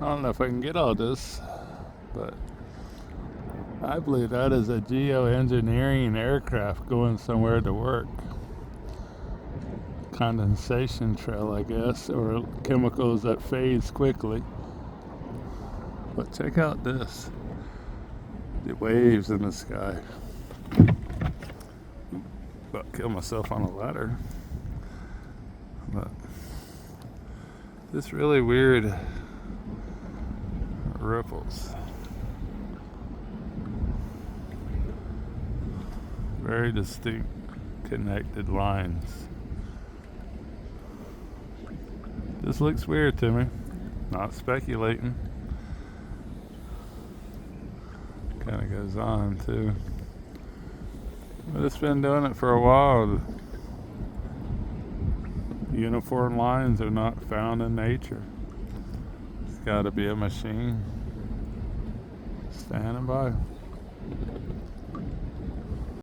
I don't know if I can get all this, but I believe that is a geoengineering aircraft going somewhere to work. Condensation trail, I guess, or chemicals that fades quickly. But check out this. The waves in the sky. About to kill myself on a ladder. But this really weird ripples. Very distinct connected lines. This looks weird to me. Not speculating. Kind of goes on too. But it's been doing it for a while. Uniform lines are not found in nature. It's got to be a machine standing by.